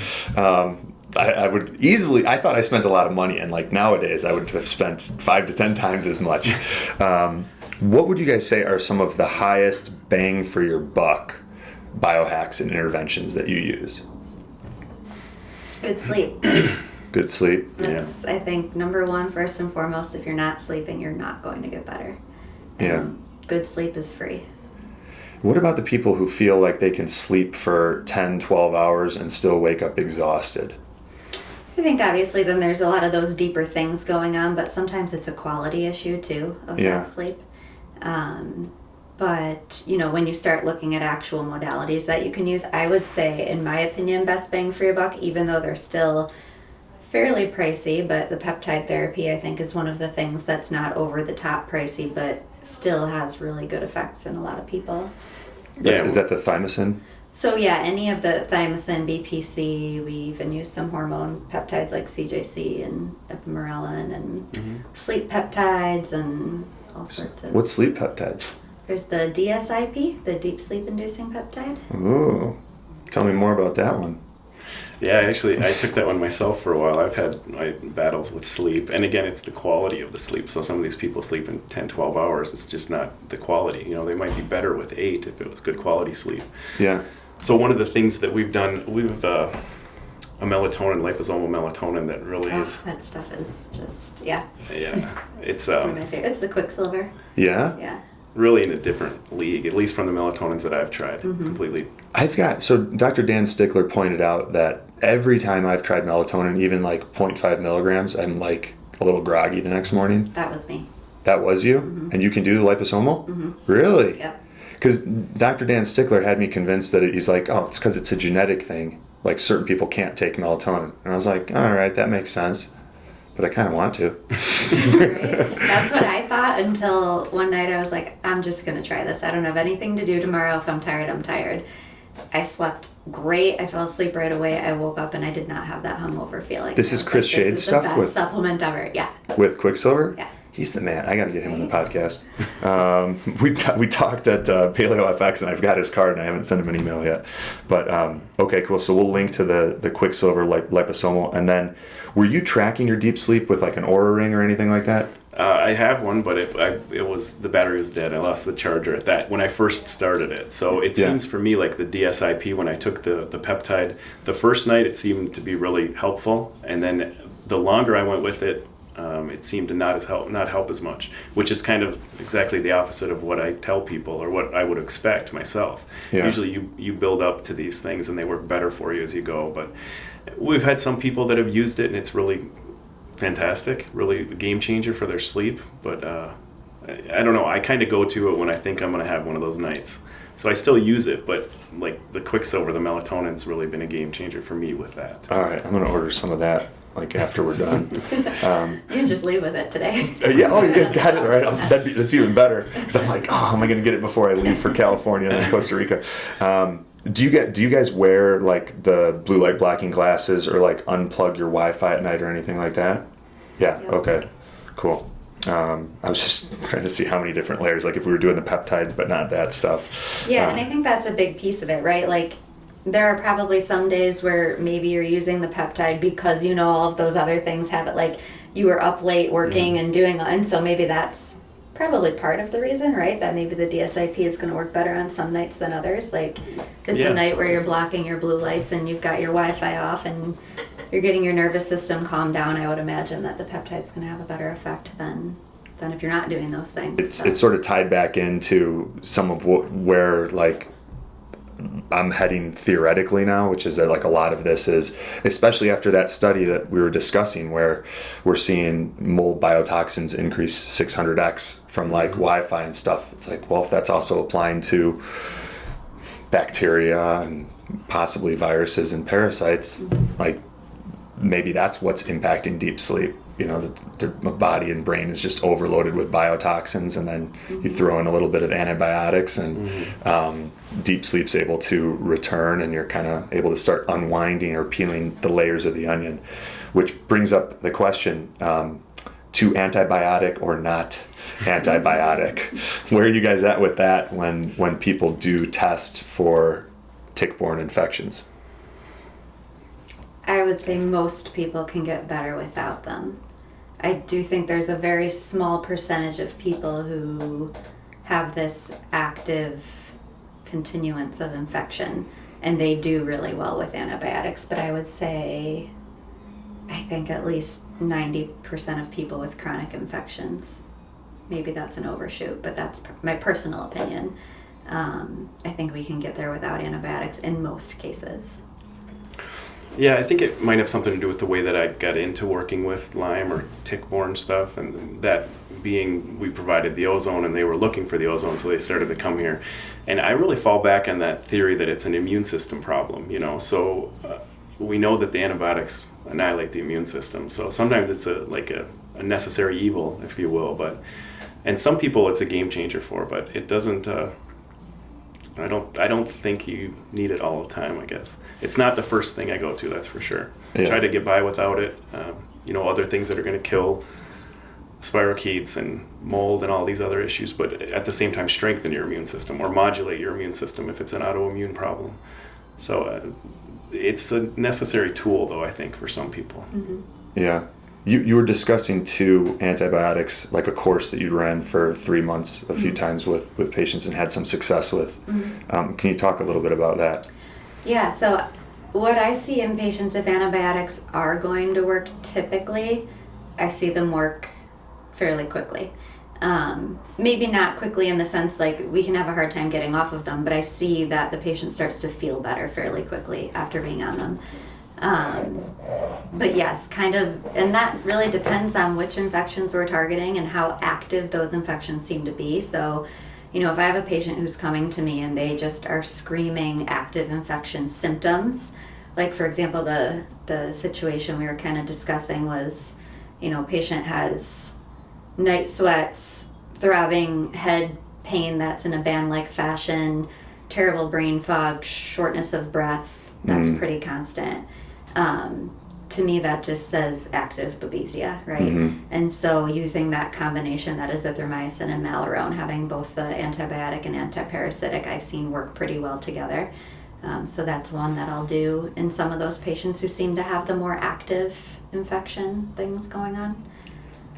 I would easily, I thought I spent a lot of money, and like nowadays I would have spent 5 to 10 times as much. What would you guys say are some of the highest bang for your buck biohacks and interventions that you use? Good sleep. Good sleep. That's, I think, number one, first and foremost. If you're not sleeping, you're not going to get better. Good sleep is free. What about the people who feel like they can sleep for 10, 12 hours and still wake up exhausted? I think obviously then there's a lot of those deeper things going on, but sometimes it's a quality issue too of that sleep. But, when you start looking at actual modalities that you can use, I would say, in my opinion, best bang for your buck, even though they're still fairly pricey, but the peptide therapy, I think, is one of the things that's not over the top pricey, but still has really good effects in a lot of people. Is that the thymosin? So yeah, any of the thymosin, BPC, we even use some hormone peptides like CJC and ipamorelin and sleep peptides and all sorts of... What's sleep peptides? There's the DSIP, the deep sleep inducing peptide. Ooh, tell me more about that one. Yeah, I took that one myself for a while. I've had my battles with sleep. And again, it's the quality of the sleep. So some of these people sleep in 10, 12 hours. It's just not the quality. They might be better with 8 if it was good quality sleep. Yeah. So one of the things that we've done, we've a melatonin, liposomal melatonin that really is... that stuff is just, yeah. Yeah. It's one of my favorites. It's the Quicksilver. Yeah? Yeah. Really in a different league, at least from the melatonins that I've tried. Completely. So Dr. Dan Stickler pointed out that every time I've tried melatonin, even like 0.5 milligrams, I'm like a little groggy the next morning. That was me. That was you? And you can do the liposomal? Really? Yep. Because Dr. Dan Stickler had me convinced that he's like, oh, it's because it's a genetic thing. Like certain people can't take melatonin. And I was like, all right, that makes sense. But I kind of want to. Right? That's what I thought until one night I was like, I'm just going to try this. I don't have anything to do tomorrow. If I'm tired, I'm tired. I slept great. I fell asleep right away. I woke up and I did not have that hungover feeling. This is Chris Shade's stuff? This is the best supplement ever. Yeah. With Quicksilver? Yeah. He's the man. I got to get him on the podcast. We talked at PaleoFX, and I've got his card, and I haven't sent him an email yet. But okay, cool. So we'll link to the Quicksilver liposomal. And then, were you tracking your deep sleep with like an Oura ring or anything like that? I have one, but it was, the battery was dead. I lost the charger at that when I first started it. So it seems for me like the DSIP, when I took the peptide, the first night it seemed to be really helpful, and then the longer I went with it, it seemed to not help as much, which is kind of exactly the opposite of what I tell people or what I would expect myself. Yeah. Usually you build up to these things and they work better for you as you go. But we've had some people that have used it and it's really fantastic, really a game changer for their sleep. But I don't know, I kind of go to it when I think I'm going to have one of those nights. So I still use it, but like the Quicksilver, the melatonin's really been a game changer for me with that. All right, I'm going to order some of that. Like after we're done. You can just leave with it today. Yeah, oh, you guys got it, right? That's even better. Because I'm like, oh, am I going to get it before I leave for California and Costa Rica? Do you guys wear like the blue light blocking glasses or like unplug your Wi-Fi at night or anything like that? Yeah, okay, cool. I was just trying to see how many different layers, like if we were doing the peptides but not that stuff. Yeah, and I think that's a big piece of it, right? Like, there are probably some days where maybe you're using the peptide because you know all of those other things have it. Like you were up late working and doing, and so maybe that's probably part of the reason, right? That maybe the DSIP is going to work better on some nights than others. Like if it's a night where you're blocking your blue lights and you've got your Wi-Fi off and you're getting your nervous system calmed down, I would imagine that the peptide's going to have a better effect than if you're not doing those things. It's sort of tied back into some of where like I'm heading theoretically now, which is that like a lot of this is, especially after that study that we were discussing where we're seeing mold biotoxins increase 600x from like Wi-Fi and stuff. It's like, well, if that's also applying to bacteria and possibly viruses and parasites, like maybe that's what's impacting deep sleep. You know, the body and brain is just overloaded with biotoxins, and then you throw in a little bit of antibiotics, and deep sleep's able to return, and you're kind of able to start unwinding or peeling the layers of the onion, which brings up the question, to antibiotic or not antibiotic. Where are you guys at with that when people do test for tick-borne infections? I would say most people can get better without them. I do think there's a very small percentage of people who have this active continuance of infection, and they do really well with antibiotics. But I would say, I think at least 90% of people with chronic infections, maybe that's an overshoot, but that's my personal opinion. I think we can get there without antibiotics in most cases. Yeah, I think it might have something to do with the way that I got into working with Lyme or tick-borne stuff, and that being we provided the ozone and they were looking for the ozone, so they started to come here. And I really fall back on that theory that it's an immune system problem, you know. So we know that the antibiotics annihilate the immune system, so sometimes it's a necessary evil, if you will. And some people it's a game changer for, but it doesn't. I don't think you need it all the time, I guess. It's not the first thing I go to, that's for sure. I try to get by without it. Other things that are going to kill spirochetes and mold and all these other issues, but at the same time strengthen your immune system or modulate your immune system if it's an autoimmune problem. So it's a necessary tool, though, I think, for some people. Mm-hmm. Yeah. You were discussing two antibiotics, like a course that you ran for 3 months a few times with patients and had some success with. Can you talk a little bit about that? Yeah, so what I see in patients, if antibiotics are going to work typically, I see them work fairly quickly. Maybe not quickly in the sense like we can have a hard time getting off of them, but I see that the patient starts to feel better fairly quickly after being on them. But yes, kind of, and that really depends on which infections we're targeting and how active those infections seem to be. So, if I have a patient who's coming to me and they just are screaming active infection symptoms, like for example, the situation we were kind of discussing was, patient has night sweats, throbbing head pain that's in a band-like fashion, terrible brain fog, shortness of breath, that's pretty constant. to me that just says active babesia, right? Mm-hmm. And so using that combination, that azithromycin and malurone, having both the antibiotic and antiparasitic, I've seen work pretty well together. So that's one that I'll do in some of those patients who seem to have the more active infection things going on.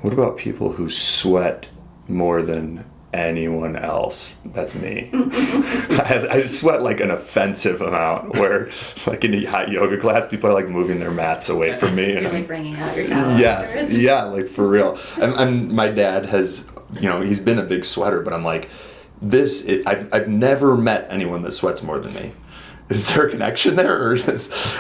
What about people who sweat more than anyone else? That's me. I sweat like an offensive amount, where like in a hot yoga class, people are like moving their mats away from me. And You're like bringing out your towel. Yeah, like for real. And my dad has, he's been a big sweater, but I'm like, I've never met anyone that sweats more than me. Is there a connection there, or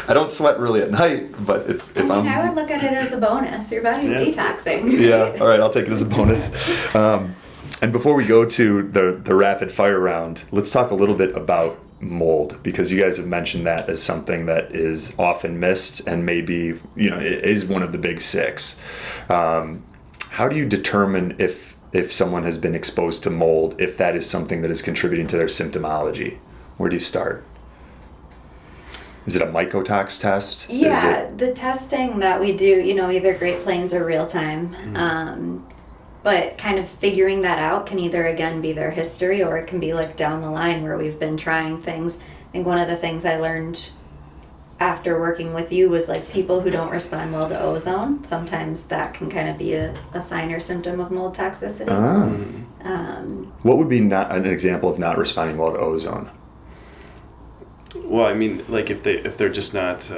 I don't sweat really at night, but I would look at it as a bonus. Your body's detoxing. Yeah, all right, I'll take it as a bonus. And before we go to the rapid fire round, let's talk a little bit about mold, because you guys have mentioned that as something that is often missed and maybe, it is one of the big six. How do you determine if someone has been exposed to mold, if that is something that is contributing to their symptomology? Where do you start? Is it a Mycotoxin test? Yeah, the testing that we do, either Great Plains or real time. But kind of figuring that out can either, again, be their history, or it can be like down the line where we've been trying things. I think one of the things I learned after working with you was like people who don't respond well to ozone. Sometimes that can kind of be a sign or symptom of mold toxicity. What would be not an example of not responding well to ozone? Well, I mean, like if they're just not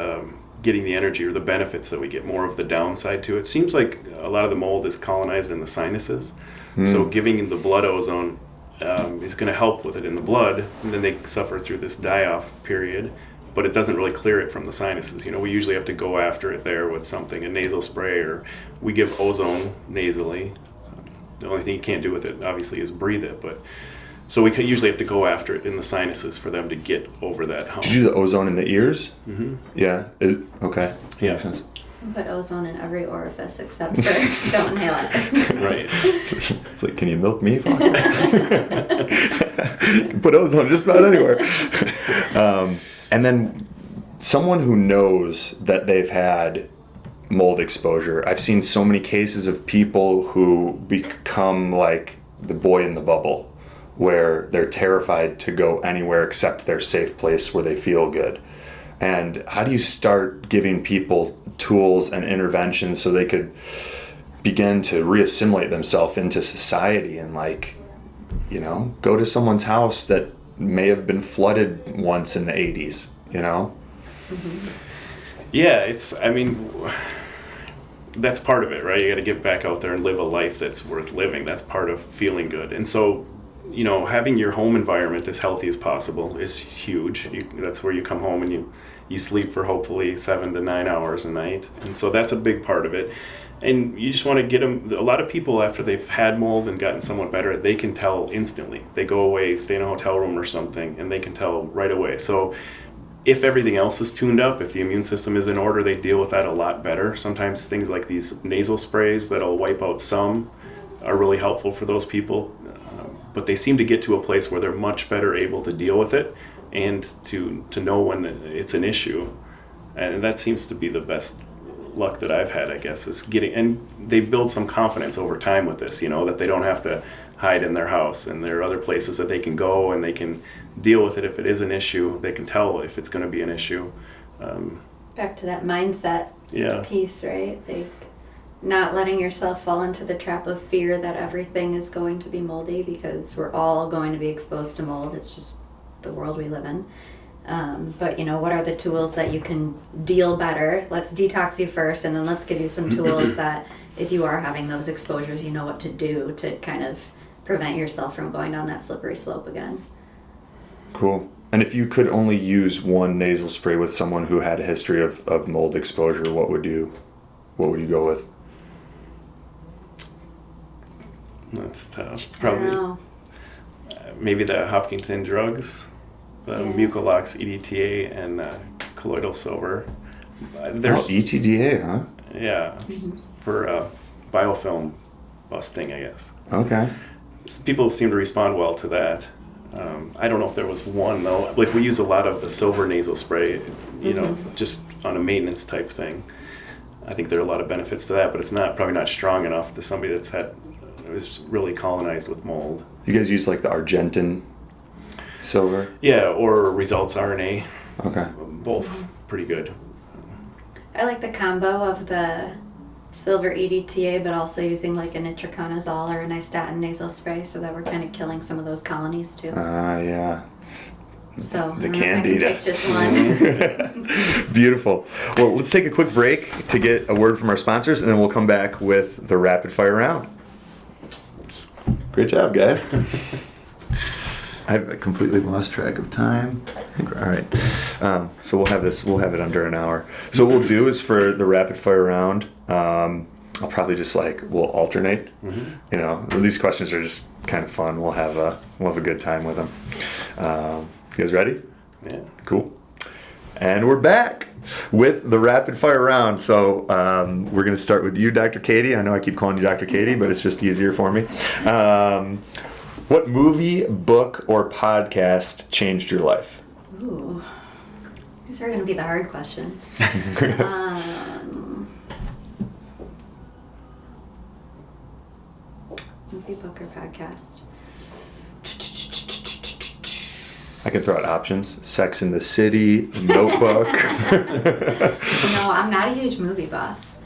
getting the energy or the benefits that we get, more of the downside to it. Seems like a lot of the mold is colonized in the sinuses. So giving the blood ozone is going to help with it in the blood, and then they suffer through this die-off period, but it doesn't really clear it from the sinuses. We usually have to go after it there with something, a nasal spray, or we give ozone nasally. The only thing you can't do with it, obviously, is breathe it, but so we usually have to go after it in the sinuses for them to get over that hump. Did you do the ozone in the ears? Mm-hmm. Yeah. Okay. Yeah. Makes sense. Put ozone in every orifice except for don't inhale it. Right. It's like, can you milk me? You can put ozone just about anywhere. And then someone who knows that they've had mold exposure. I've seen so many cases of people who become like the boy in the bubble, where they're terrified to go anywhere except their safe place where they feel good. And how do you start giving people tools and interventions so they could begin to reassimilate themselves into society and go to someone's house that may have been flooded once in the 80s, Mm-hmm. Yeah, that's part of it, right? You got to get back out there and live a life that's worth living. That's part of feeling good. And so, having your home environment as healthy as possible is huge. That's where you come home and you sleep for hopefully 7 to 9 hours a night. And so that's a big part of it. And you just want to get them, a lot of people after they've had mold and gotten somewhat better, they can tell instantly. They go away, stay in a hotel room or something, and they can tell right away. So if everything else is tuned up, if the immune system is in order, they deal with that a lot better. Sometimes things like these nasal sprays that'll wipe out some are really helpful for those people. But they seem to get to a place where they're much better able to deal with it and to know when it's an issue. And that seems to be the best luck that I've had, I guess, is getting, and they build some confidence over time with this, that they don't have to hide in their house, and there are other places that they can go and they can deal with it if it is an issue. They can tell if it's going to be an issue. Back to that mindset piece, right? Not letting yourself fall into the trap of fear that everything is going to be moldy, because we're all going to be exposed to mold. It's just the world we live in. But what are the tools that you can deal better? Let's detox you first, and then let's give you some tools that if you are having those exposures, you know what to do to kind of prevent yourself from going down that slippery slope again. Cool. And if you could only use one nasal spray with someone who had a history of mold exposure, what would you go with? That's tough. Probably maybe the Hopkinton drugs, the Mucolox EDTA and colloidal silver. ETDA, huh? Yeah, for biofilm busting, I guess. Okay. People seem to respond well to that. I don't know if there was one though. Like we use a lot of the silver nasal spray, just on a maintenance type thing. I think there are a lot of benefits to that, but it's probably not strong enough to somebody it was really colonized with mold. You guys use like the Argentine silver? Yeah, or Results RNA. Okay. Both pretty good. I like the combo of the silver EDTA, but also using like a nitroconazole or a nystatin nasal spray, so that we're kind of killing some of those colonies too. Yeah. So The I Candida. pick just one. Beautiful. Well, let's take a quick break to get a word from our sponsors, and then we'll come back with the rapid fire round. Great job, guys. I've completely lost track of time. All right. So we'll have it under an hour. So what we'll do is for the rapid fire round, I'll probably just we'll alternate. Mm-hmm. You know, these questions are just kind of fun. We'll have a good time with them. You guys ready? Yeah. Cool. And we're back with the rapid fire round. So we're going to start with you, Dr. Katie. I know I keep calling you Dr. Katie, but it's just easier for me. What movie, book, or podcast changed your life? Ooh, these are going to be the hard questions. Movie, book, or podcast? I can throw out options. Sex and the City, Notebook. No, I'm not a huge movie buff.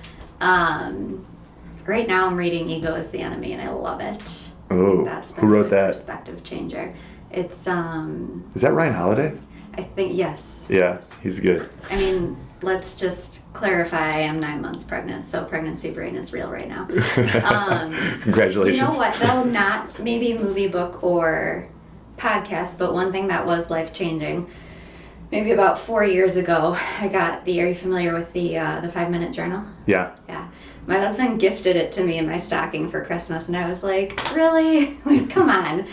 Right now I'm reading Ego is the Enemy, and I love it. Oh, who wrote that? Perspective changer. It's Is that Ryan Holiday? I think yes. Yeah, Yes. he's good. I mean, let's just clarify. I am 9 months pregnant, so pregnancy brain is real right now. Congratulations. You know what? Though not maybe movie, book, or podcast, but one thing that was life changing. Maybe about 4 years ago, I got the. Are you familiar with the 5-minute journal? Yeah. Yeah. My husband gifted it to me in my stocking for Christmas, and I was like, really? Like, come on.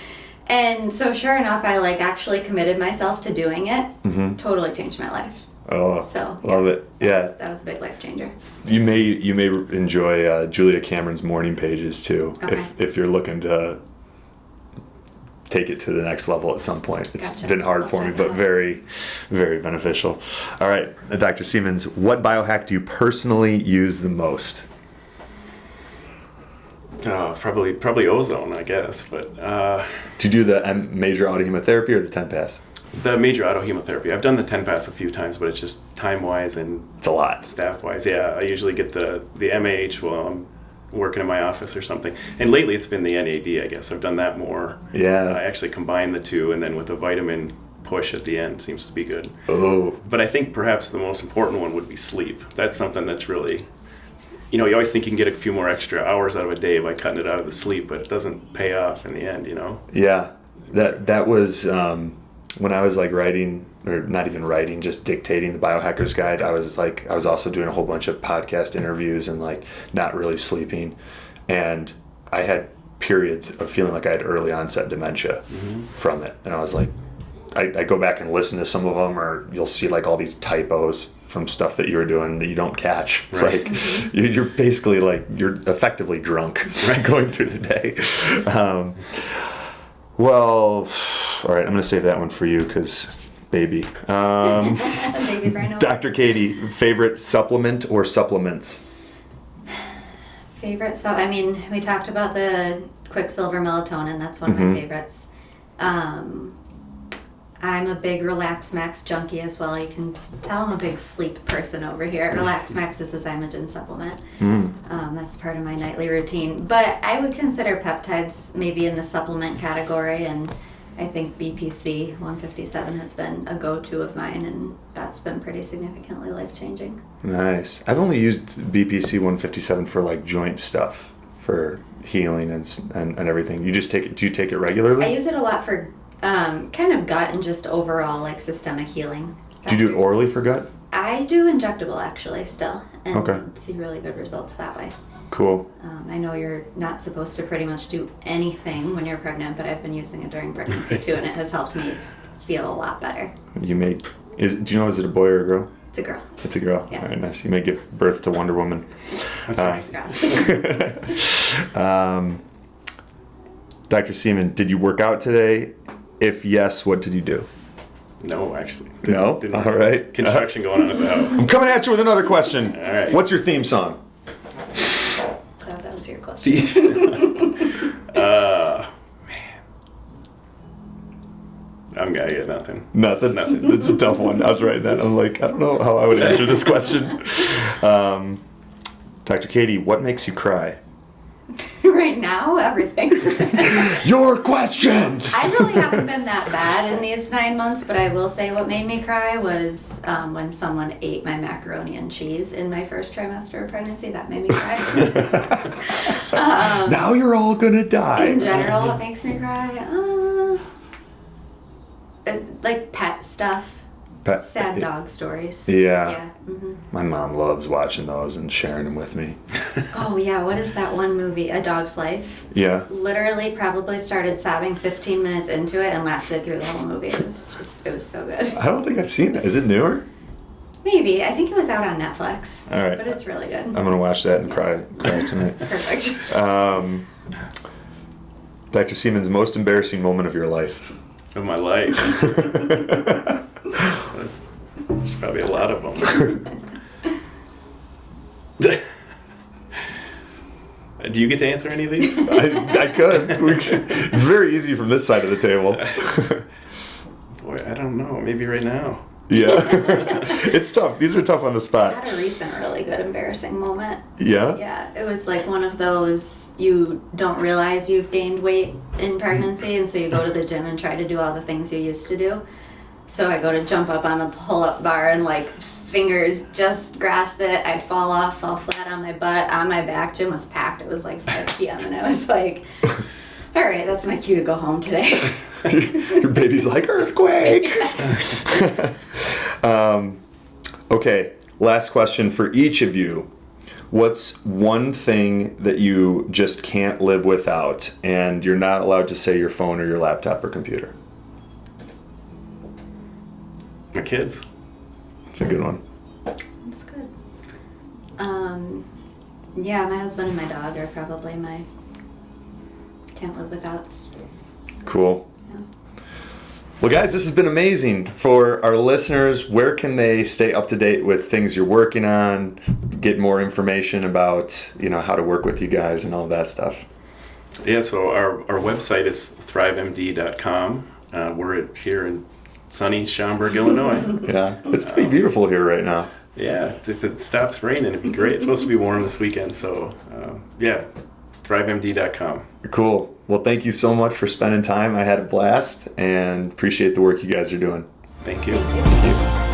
And so sure enough, I actually committed myself to doing it. Mm-hmm. Totally changed my life. Oh, So love it. Yeah. That was a big life changer. You may enjoy Julia Cameron's morning pages too, Okay. if you're looking to take it to the next level at some point. It's Gotcha. been hard for me, but very, very beneficial. All right, Dr. Seamans, what biohack do you personally use the most? Probably ozone, I guess. But Do you do the major autohemotherapy or the 10 pass? the major autohemotherapy. I've done the 10 pass a few times, but it's just time wise and It's a lot. staff wise. Yeah, I usually get the MAH while I'm working in my office or something. And lately it's been the NAD, I guess. I've done that more. Yeah. I actually combine the two, and then with a vitamin push at the end seems to be good. Oh. But I think perhaps the most important one would be sleep. That's something that's really, you always think you can get a few more extra hours out of a day by cutting it out of the sleep, but it doesn't pay off in the end, Yeah. That was when I was writing, or not even writing, just dictating the Biohacker's Guide. I was also doing a whole bunch of podcast interviews and not really sleeping, and I had periods of feeling like I had early onset dementia from it. And I was I go back and listen to some of them, or you'll see all these typos from stuff that you were doing that you don't catch. It's Right. you're basically you're effectively drunk going through the day. Well, all right, I'm going to save that one for you because, baby. Baby brain over. Dr. Katie, favorite supplement or supplements? Favorite stuff? I mean, we talked about the Quicksilver melatonin. That's one of my favorites. I'm a big Relax Max junkie as well. You can tell I'm a big sleep person over here. Relax Max is a Zymogen supplement. That's part of my nightly routine. But I would consider peptides maybe in the supplement category, and I think BPC 157 has been a go-to of mine, and that's been pretty significantly life-changing. Nice. I've only used BPC 157 for joint stuff, for healing and everything. You just take it? Do you take it regularly? I use it a lot for kind of gut and just overall systemic healing. Do you do it orally for gut? I do injectable actually still, and Okay. see really good results that way. Cool. I know you're not supposed to pretty much do anything when you're pregnant, but I've been using it during pregnancy too, and it has helped me feel a lot better. Do you know, is it a boy or a girl? It's a girl. It's a girl. Yeah. All right, nice. You may give birth to Wonder Woman. That's Fingers crossed. Dr. Seaman, did you work out today? If yes, what did you do? No, actually. No? Didn't All right. Construction going on at the house. I'm coming at you with another question. All right. What's your theme song? Oh, that was your question. Man. I'm gonna get nothing. Nothing. Nothing. It's a tough one. I was writing that. I'm like, I don't know how I would answer this question. Dr. Katie, what makes you cry? Right now, everything. Your questions! I really haven't been that bad in these 9 months, but I will say what made me cry was when someone ate my macaroni and cheese in my first trimester of pregnancy. That made me cry. Now you're all gonna die. In general, what makes me cry? It's like pet stuff. Sad dog stories. Yeah. Mm-hmm. My mom loves watching those and sharing them with me. Oh, yeah. What is that one movie? A Dog's Life? Yeah. Literally probably started sobbing 15 minutes into it and lasted through the whole movie. It was so good. I don't think I've seen that. Is it newer? Maybe. I think it was out on Netflix. All right. But it's really good. I'm going to watch that and cry tonight. Perfect. Dr. Seaman's most embarrassing moment of your life. Of my life. There's probably a lot of them. Do you get to answer any of these? I could. It's very easy from this side of the table. Boy, I don't know. Maybe right now. Yeah. It's tough. These are tough on the I spot. had a recent really good embarrassing moment. Yeah? Yeah, it was like one of those you don't realize you've gained weight in pregnancy, and so you go to the gym and try to do all the things you used to do. So I go to jump up on the pull-up bar and like fingers just grasp it. I fall flat on my butt, on my back. Gym was packed. It was like 5 p.m. and I was like, all right, that's my cue to go home today. Your baby's like, earthquake! Okay, last question for each of you. What's one thing that you just can't live without, and you're not allowed to say your phone or your laptop or computer? My kids. It's a good one. That's good. Yeah, my husband and my dog are probably my can't live withouts. Cool. Yeah. Well, guys, this has been amazing. For our listeners, where can they stay up to date with things you're working on, get more information about, how to work with you guys and all that stuff? Yeah, so our website is thriveMD.com. We're here in sunny Schaumburg, Illinois. Yeah, it's pretty beautiful here right now. Yeah, if it stops raining, it'd be great. It's supposed to be warm this weekend, so yeah, thriveMD.com. Cool. Well, thank you so much for spending time. I had a blast and appreciate the work you guys are doing. Thank you. Thank you.